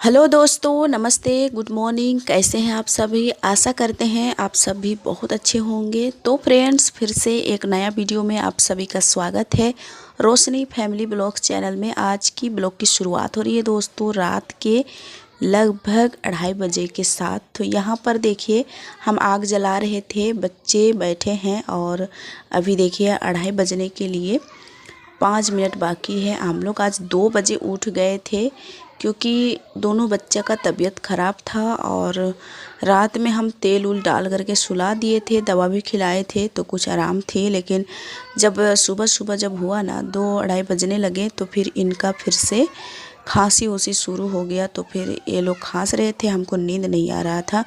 Hello दोस्तों, नमस्ते, good morning. कैसे हैं आप सभी? आशा करते हैं आप सभी बहुत अच्छे होंगे। तो फ्रेंड्स, फिर से एक नया वीडियो में आप सभी का स्वागत है। रोशनी फैमिली ब्लॉग चैनल में आज की ब्लॉग की शुरुआत हो रही है दोस्तों रात के लगभग 2:30 बजे के साथ। तो यहाँ पर देखिए हम आग जला रहे थे, बच्चे बैठे हैं और अभी देखिए 2:30 बजने के लिए 5 मिनट बाकी है। हम लोग आज 2 बजे उठ गए थे क्योंकि दोनों बच्चा का तबीयत ख़राब था और रात में हम तेल उल डाल करके सुला दिए थे, दवा भी खिलाए थे तो कुछ आराम थी। लेकिन जब सुबह सुबह जब हुआ ना 2-2:30 बजने लगे तो फिर इनका फिर से खांसी उसी शुरू हो गया। तो फिर ये लोग खांस रहे थे, हमको नींद नहीं आ रहा था।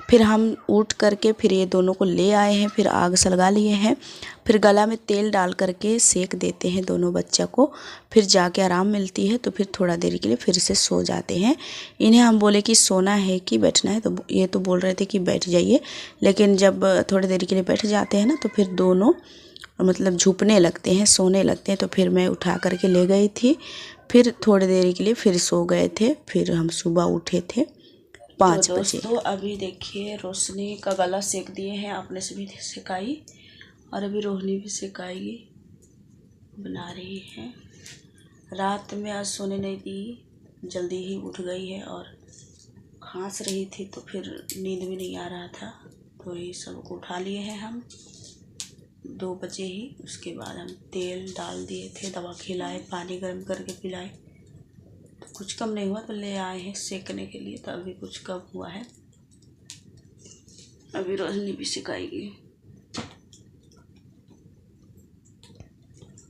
फिर हम उठ करके फिर ये दोनों को ले आए हैं, फिर आग सलगा लिए हैं, फिर गला में तेल डाल करके सेक देते हैं दोनों बच्चा को। फिर जाके आराम मिलती है तो फिर थोड़ा देर के लिए फिर से सो जाते हैं। इन्हें हम बोले कि सोना है कि बैठना है, तो ये तो बोल रहे थे कि बैठ जाइए। लेकिन जब थोड़ी देर के लिए बैठ जाते हैं ना तो फिर दोनों मतलब झुकने लगते हैं, सोने लगते हैं। तो फिर मैं उठा करके ले गई थी, फिर थोड़ी देर के लिए फिर सो गए थे। फिर हम सुबह उठे थे 5 बजे। तो अभी देखिए रोशनी का गला सेक दिए हैं, आपने से भी सेकाई और अभी रोहनी भी सेकाएगी, बना रही है। रात में आज सोने नहीं दी, जल्दी ही उठ गई है और खांस रही थी तो फिर नींद भी नहीं आ रहा था। तो ये सबको उठा लिए हैं हम 2 बजे ही। उसके बाद हम तेल डाल दिए थे, दवा खिलाए, पानी गर्म करके पिलाए तो कुछ कम नहीं हुआ। तो ले आए हैं सेकने के लिए, तो अभी कुछ कम हुआ है। अभी रोशनी भी सिखाएगी।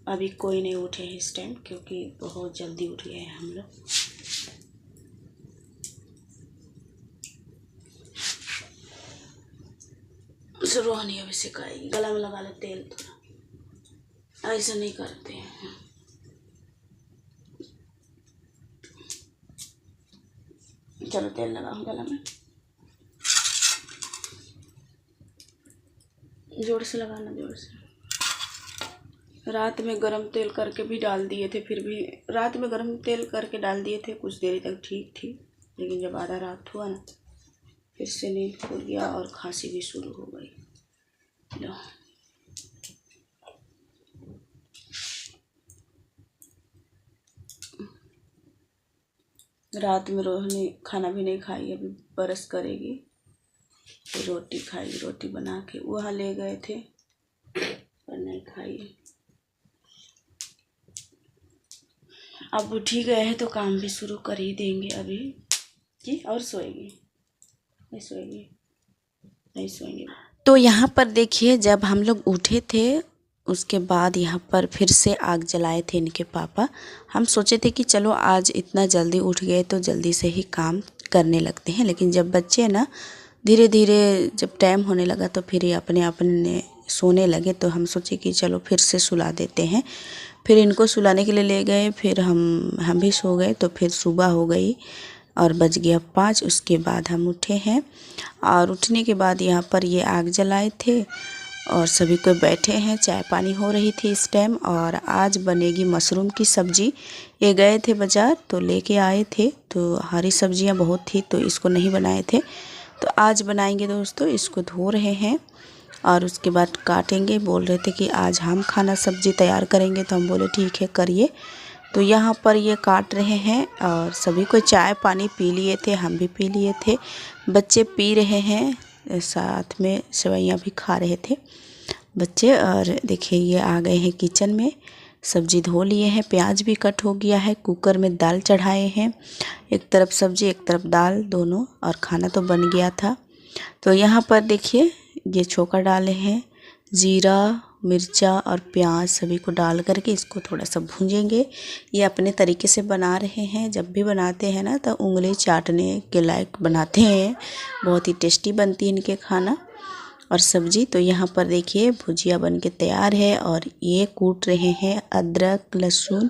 अभी कोई नहीं उठे हैं इस टाइम क्योंकि बहुत जल्दी उठ गए हैं हम लोग। रोहनी अभी सिखाएगी। गला में लगा ले तेल, थोड़ा ऐसा नहीं करते हैं। चलो तेल लगाओ गला में, जोर से लगाना, जोर से। रात में गरम तेल करके भी डाल दिए थे, फिर भी रात में गरम तेल करके डाल दिए थे, कुछ देर तक ठीक थी। लेकिन जब आधा रात हुआ ना फिर से नींद खुल गया और खांसी भी शुरू हो गई। लो रात में रोहनी खाना भी नहीं खाई, अभी ब्रश करेगी तो रोटी खाएगी। रोटी बना के वहाँ ले गए थे पर नहीं खाई। अब उठ ही गए हैं तो काम भी शुरू कर ही देंगे अभी कि और सोएगी, नहीं सोएगी, नहीं सोएंगे। तो यहाँ पर देखिए जब हम लोग उठे थे उसके बाद यहाँ पर फिर से आग जलाए थे इनके पापा। हम सोचे थे कि चलो आज इतना जल्दी उठ गए तो जल्दी से ही काम करने लगते हैं। लेकिन जब बच्चे ना धीरे धीरे जब टाइम होने लगा तो फिर ये अपने अपने सोने लगे, तो हम सोचे कि चलो फिर से सुला देते हैं। फिर इनको सुलाने के लिए ले गए, फिर हम भी सो गए। तो फिर सुबह हो गई और बज गया 5। उसके बाद हम उठे हैं और उठने के बाद यहाँ पर ये आग जलाए थे और सभी कोई बैठे हैं, चाय पानी हो रही थी इस टाइम। और आज बनेगी मशरूम की सब्ज़ी। ये गए थे बाज़ार तो लेके आए थे, तो हरी सब्जियां बहुत थी तो इसको नहीं बनाए थे, तो आज बनाएंगे दोस्तों। इसको धो रहे हैं और उसके बाद काटेंगे। बोल रहे थे कि आज हम खाना सब्ज़ी तैयार करेंगे, तो हम बोले ठीक है करिए। तो यहाँ पर ये काट रहे हैं और सभी को चाय पानी पी लिए थे, हम भी पी लिए थे, बच्चे पी रहे हैं, साथ में सेवइयाँ भी खा रहे थे बच्चे। और देखिए ये आ गए हैं किचन में, सब्ज़ी धो लिए हैं, प्याज भी कट हो गया है, कुकर में दाल चढ़ाए हैं, एक तरफ सब्ज़ी एक तरफ दाल दोनों, और खाना तो बन गया था। तो यहाँ पर देखिए ये छोका डाले हैं, जीरा मिर्चा और प्याज सभी को डाल करके इसको थोड़ा सा भूंजेंगे। ये अपने तरीके से बना रहे हैं, जब भी बनाते हैं ना तो उंगली चाटने के लायक बनाते हैं, बहुत ही टेस्टी बनती है इनके खाना और सब्ज़ी। तो यहाँ पर देखिए भुजिया बन के तैयार है और ये कूट रहे हैं अदरक लहसुन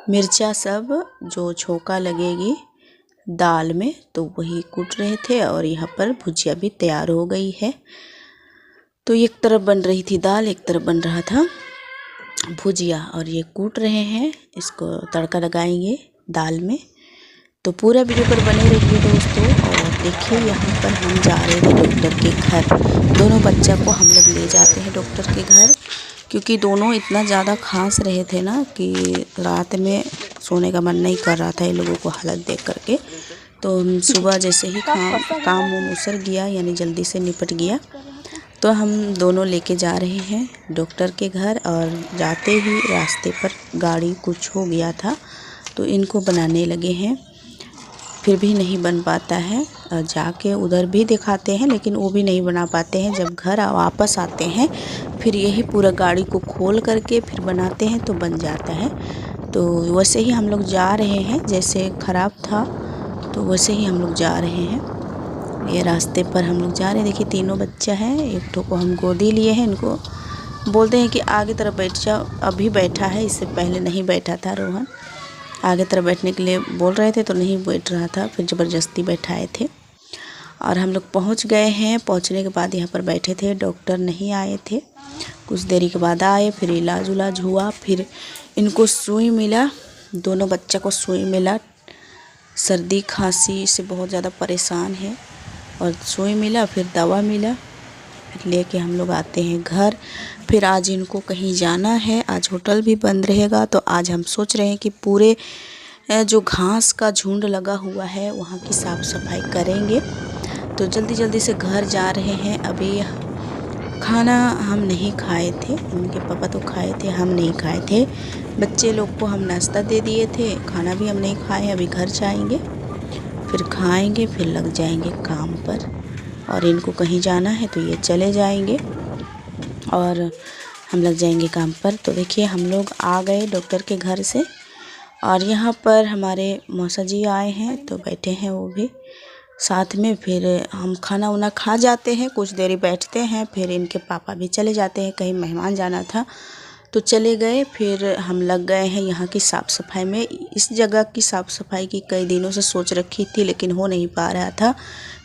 मिर्चा सब, जो छोका लगेगी दाल में तो वही कूट रहे थे। और यहाँ पर भुजिया भी तैयार हो गई है। तो एक तरफ बन रही थी दाल, एक तरफ बन रहा था भुजिया, और ये कूट रहे हैं, इसको तड़का लगाएंगे दाल में। तो पूरा वीडियो पर बने रहिए दोस्तों। और देखिए यहाँ पर हम जा रहे थे डॉक्टर के घर। दोनों बच्चा को हम लोग ले जाते हैं डॉक्टर के घर, क्योंकि दोनों इतना ज़्यादा खांस रहे थे ना कि रात में सोने का मन नहीं कर रहा था ये लोगों को हालत देख करके। तो हम सुबह जैसे ही काम उसर गया, यानी जल्दी से निपट गया, तो हम दोनों लेके जा रहे हैं डॉक्टर के घर। और जाते ही रास्ते पर गाड़ी कुछ हो गया था तो इनको बनाने लगे हैं, फिर भी नहीं बन पाता है। जाके उधर भी दिखाते हैं लेकिन वो भी नहीं बना पाते हैं। जब घर वापस आते हैं फिर यही पूरा गाड़ी को खोल करके फिर बनाते हैं तो बन जाता है। तो वैसे ही हम लोग जा रहे हैं, जैसे ख़राब था तो वैसे ही हम लोग जा रहे हैं। ये रास्ते पर हम लोग जा रहे हैं। देखिए तीनों बच्चा हैं, एक ठो को हम गोदी लिए हैं। इनको बोलते हैं कि आगे तरफ बैठ जाओ। अभी बैठा है, इससे पहले नहीं बैठा था। रोहन आगे तरफ बैठने के लिए बोल रहे थे तो नहीं बैठ रहा था, फिर ज़बरदस्ती बैठाए थे। और हम लोग पहुंच गए हैं। पहुंचने के बाद यहाँ पर बैठे थे, डॉक्टर नहीं आए थे। कुछ देरी के बाद आए, फिर इलाज उलाज हुआ, फिर इनको सुई मिला। दोनों बच्चा को सुई मिला। सर्दी खांसी से बहुत ज़्यादा परेशान है और सुई मिला, फिर दवा मिला, फिर लेके हम लोग आते हैं घर। फिर आज इनको कहीं जाना है, आज होटल भी बंद रहेगा। तो आज हम सोच रहे हैं कि पूरे जो घास का झुंड लगा हुआ है वहाँ की साफ़ सफाई करेंगे। तो जल्दी जल्दी से घर जा रहे हैं। अभी खाना हम नहीं खाए थे, इनके पापा तो खाए थे, हम नहीं खाए थे। बच्चे लोग को हम नाश्ता दे दिए थे, खाना भी हम नहीं खाए। अभी घर जाएंगे, फिर खाएंगे, फिर लग जाएंगे काम पर। और इनको कहीं जाना है तो ये चले जाएंगे और हम लग जाएंगे काम पर। तो देखिए हम लोग आ गए डॉक्टर के घर से, और यहाँ पर हमारे मौसा जी आए हैं तो बैठे हैं वो भी साथ में। फिर हम खाना वाना खा जाते हैं, कुछ देरी बैठते हैं, फिर इनके पापा भी चले जाते हैं, कहीं मेहमान जाना था तो चले गए। फिर हम लग गए हैं यहाँ की साफ़ सफाई में। इस जगह की साफ़ सफाई की कई दिनों से सोच रखी थी लेकिन हो नहीं पा रहा था।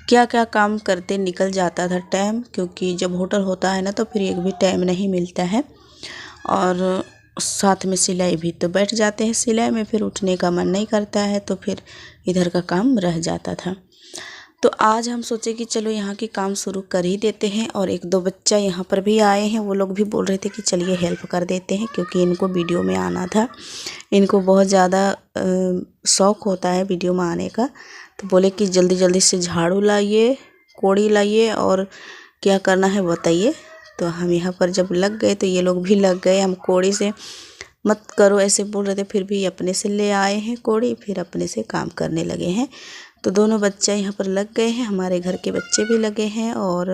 क्या क्या काम करते निकल जाता था टाइम, क्योंकि जब होटल होता है ना तो फिर एक भी टाइम नहीं मिलता है। और साथ में सिलाई भी, तो बैठ जाते हैं सिलाई में, फिर उठने का मन नहीं करता है तो फिर इधर का काम रह जाता था। तो आज हम सोचे कि चलो यहाँ की काम शुरू कर ही देते हैं। और एक दो बच्चा यहाँ पर भी आए हैं, वो लोग भी बोल रहे थे कि चलिए हेल्प कर देते हैं, क्योंकि इनको वीडियो में आना था। इनको बहुत ज़्यादा शौक़ होता है वीडियो में आने का। तो बोले कि जल्दी जल्दी से झाड़ू लाइए, कोड़ी लाइए और क्या करना है बताइए। तो हम यहाँ पर जब लग गए तो ये लोग भी लग गए। हम कोड़ी से मत करो ऐसे बोल रहे थे, फिर भी अपने से ले आए हैं कोड़ी, फिर अपने से काम करने लगे हैं। तो दोनों बच्चा यहाँ पर लग गए हैं, हमारे घर के बच्चे भी लगे हैं। और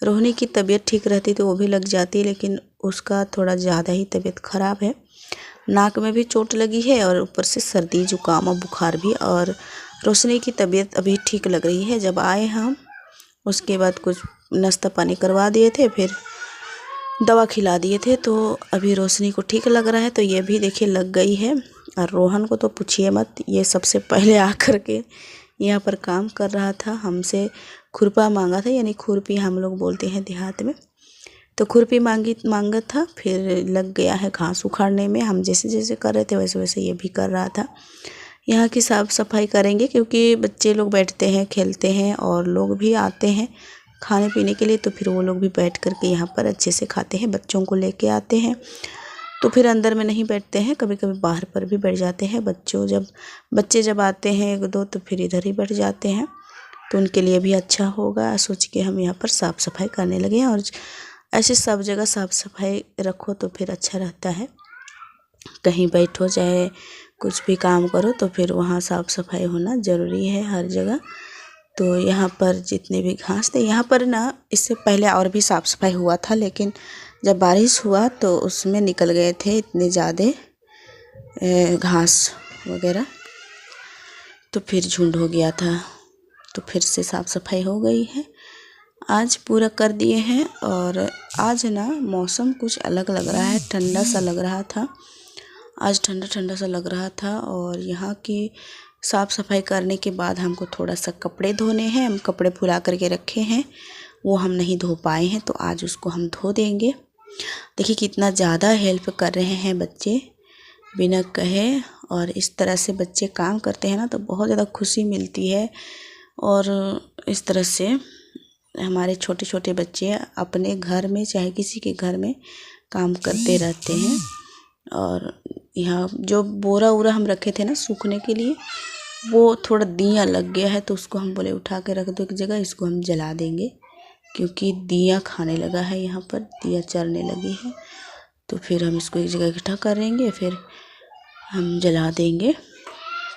रोहिणी की तबीयत ठीक रहती तो वो भी लग जाती, लेकिन उसका थोड़ा ज़्यादा ही तबीयत ख़राब है। नाक में भी चोट लगी है और ऊपर से सर्दी जुकाम और बुखार भी। और रोशनी की तबीयत अभी ठीक लग रही है। जब आए हम उसके बाद कुछ नाश्ता पानी करवा दिए थे, फिर दवा खिला दिए थे, तो अभी रोशनी को ठीक लग रहा है। तो ये भी देखिए लग गई है। और रोहन को तो पूछिए मत, ये सबसे पहले आकर के यहाँ पर काम कर रहा था। हमसे खुरपा मांगा था, यानी खुरपी हम लोग बोलते हैं देहात में। तो खुरपी मांगा था, फिर लग गया है घास उखाड़ने में। हम जैसे जैसे कर रहे थे वैसे वैसे ये भी कर रहा था। यहाँ की साफ़ सफाई करेंगे, क्योंकि बच्चे लोग बैठते हैं, खेलते हैं, और लोग भी आते हैं खाने पीने के लिए। तो फिर वो लोग भी बैठ कर के यहाँ पर अच्छे से खाते हैं। बच्चों को लेके आते हैं तो फिर अंदर में नहीं बैठते हैं, कभी कभी बाहर पर भी बैठ जाते हैं। बच्चे जब आते हैं एक दो तो फिर इधर ही बैठ जाते हैं, तो उनके लिए भी अच्छा होगा सोच के हम यहाँ पर साफ़ सफाई करने लगे हैं। और ऐसे सब जगह साफ़ सफाई रखो तो फिर अच्छा रहता है। कहीं बैठो चाहे कुछ भी काम करो तो फिर वहाँ साफ़ सफाई होना ज़रूरी है हर जगह। तो यहाँ पर जितने भी घास थे, यहाँ पर ना इससे पहले और भी साफ़ सफाई हुआ था, लेकिन जब बारिश हुआ तो उसमें निकल गए थे इतने ज़्यादा घास वगैरह, तो फिर झुंड हो गया था। तो फिर से साफ़ सफाई हो गई है, आज पूरा कर दिए हैं। और आज ना मौसम कुछ अलग लग रहा है, ठंडा सा लग रहा था। आज ठंडा ठंडा सा लग रहा था। और यहाँ की साफ़ सफाई करने के बाद हमको थोड़ा सा कपड़े धोने हैं। हम कपड़े फुला करके रखे हैं, वो हम नहीं धो पाए हैं, तो आज उसको हम धो देंगे। देखिए कितना ज़्यादा हेल्प कर रहे हैं बच्चे बिना कहे। और इस तरह से बच्चे काम करते हैं ना तो बहुत ज़्यादा खुशी मिलती है। और इस तरह से हमारे छोटे छोटे बच्चे अपने घर में चाहे किसी के घर में काम करते रहते हैं। और यहाँ जो बोरा वोरा हम रखे थे ना सूखने के लिए, वो थोड़ा दिया लग गया है तो उसको हम बोले उठा के रख दो एक जगह, इसको हम जला देंगे क्योंकि दिया खाने लगा है, यहाँ पर दिया चरने लगी है। तो फिर हम इसको एक जगह इकट्ठा करेंगे, फिर हम जला देंगे।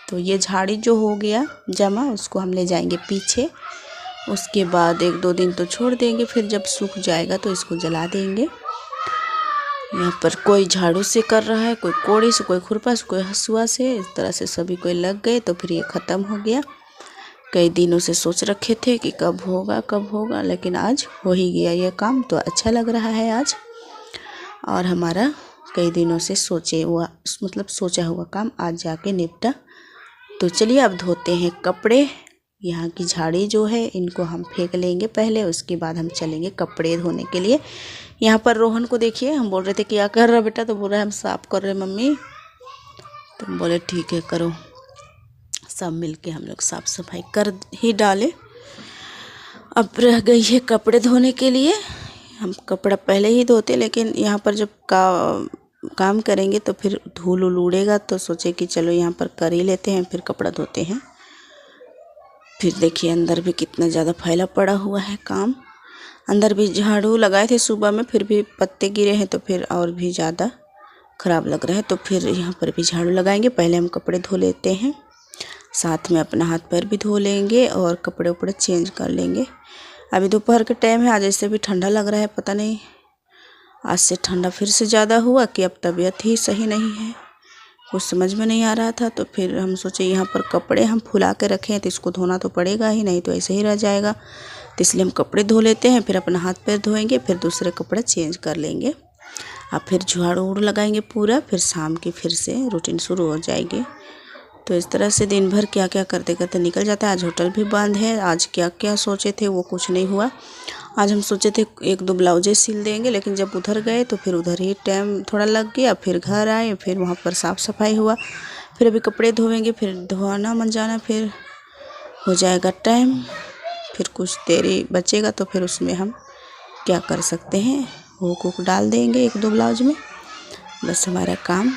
तो ये झाड़ी जो हो गया जमा, उसको हम ले जाएंगे पीछे। उसके बाद 1-2 दिन तो छोड़ देंगे, फिर जब सूख जाएगा तो इसको जला देंगे। यहाँ पर कोई झाड़ू से कर रहा है, कोई कोड़ी से, कोई खुरपा से, कोई हंसुआ से, इस तरह से सभी कोई लग गए। तो फिर ये ख़त्म हो गया। कई दिनों से सोच रखे थे कि कब होगा, लेकिन आज हो ही गया ये काम। तो अच्छा लग रहा है आज, और हमारा कई दिनों से सोचा हुआ काम आज जाके निपटा। तो चलिए अब धोते हैं कपड़े। यहाँ की झाड़ी जो है इनको हम फेंक लेंगे पहले, उसके बाद हम चलेंगे कपड़े धोने के लिए। यहाँ पर रोहन को देखिए, हम बोल रहे थे क्या कर रहा बेटा, तो बोल रहा है हम साफ़ कर रहे मम्मी। तो हम बोले ठीक है करो। सब मिलके हम लोग साफ़ सफाई कर ही डाले। अब रह गई है कपड़े धोने के लिए। हम कपड़ा पहले ही धोते, लेकिन यहाँ पर जब काम करेंगे तो फिर धूल उड़ेगा, तो सोचे कि चलो यहाँ पर कर ही लेते हैं, फिर कपड़ा धोते हैं। फिर देखिए अंदर भी कितना ज़्यादा फैला पड़ा हुआ है काम। अंदर भी झाड़ू लगाए थे सुबह में, फिर भी पत्ते गिरे हैं तो फिर और भी ज़्यादा ख़राब लग रहा है। तो फिर यहाँ पर भी झाड़ू लगाएंगे। पहले हम कपड़े धो लेते हैं, साथ में अपना हाथ पैर भी धो लेंगे और कपड़े उपड़े चेंज कर लेंगे। अभी दोपहर के टाइम है, आज ऐसे भी ठंडा लग रहा है। पता नहीं आज से ठंडा फिर से ज़्यादा हुआ कि अब तबीयत ही सही नहीं है, कुछ समझ में नहीं आ रहा था। तो फिर हम सोचे यहाँ पर कपड़े हम फुला के रखे हैं तो इसको धोना तो पड़ेगा ही, नहीं तो ऐसे ही रह जाएगा। तो इसलिए हम कपड़े धो लेते हैं, फिर अपना हाथ पैर धोएंगे, फिर दूसरे कपड़े चेंज कर लेंगे। अब फिर झाड़ू लगाएंगे पूरा, फिर शाम की फिर से रूटीन शुरू हो जाएगी। तो इस तरह से दिन भर क्या क्या करते करते निकल जाता है। आज होटल भी बंद है। आज क्या क्या सोचे थे वो कुछ नहीं हुआ। आज हम सोचे थे 1-2 ब्लाउजें सिल देंगे, लेकिन जब उधर गए तो फिर उधर ही टाइम थोड़ा लग गया। फिर घर आए, फिर वहाँ पर साफ़ सफाई हुआ, फिर अभी कपड़े धोएंगे, फिर धोना मंजाना, फिर हो जाएगा टाइम। फिर कुछ देरी बचेगा तो फिर उसमें हम क्या कर सकते हैं, हुक डाल देंगे 1-2 ब्लाउज में, बस हमारा काम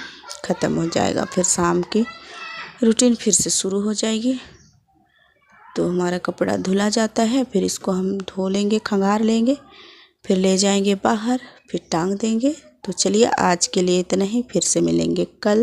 ख़त्म हो जाएगा। फिर शाम की रूटीन फिर से शुरू हो जाएगी। तो हमारा कपड़ा धुला जाता है, फिर इसको हम धो लेंगे, खंगार लेंगे, फिर ले जाएंगे बाहर, फिर टांग देंगे। तो चलिए आज के लिए इतना ही, फिर से मिलेंगे कल।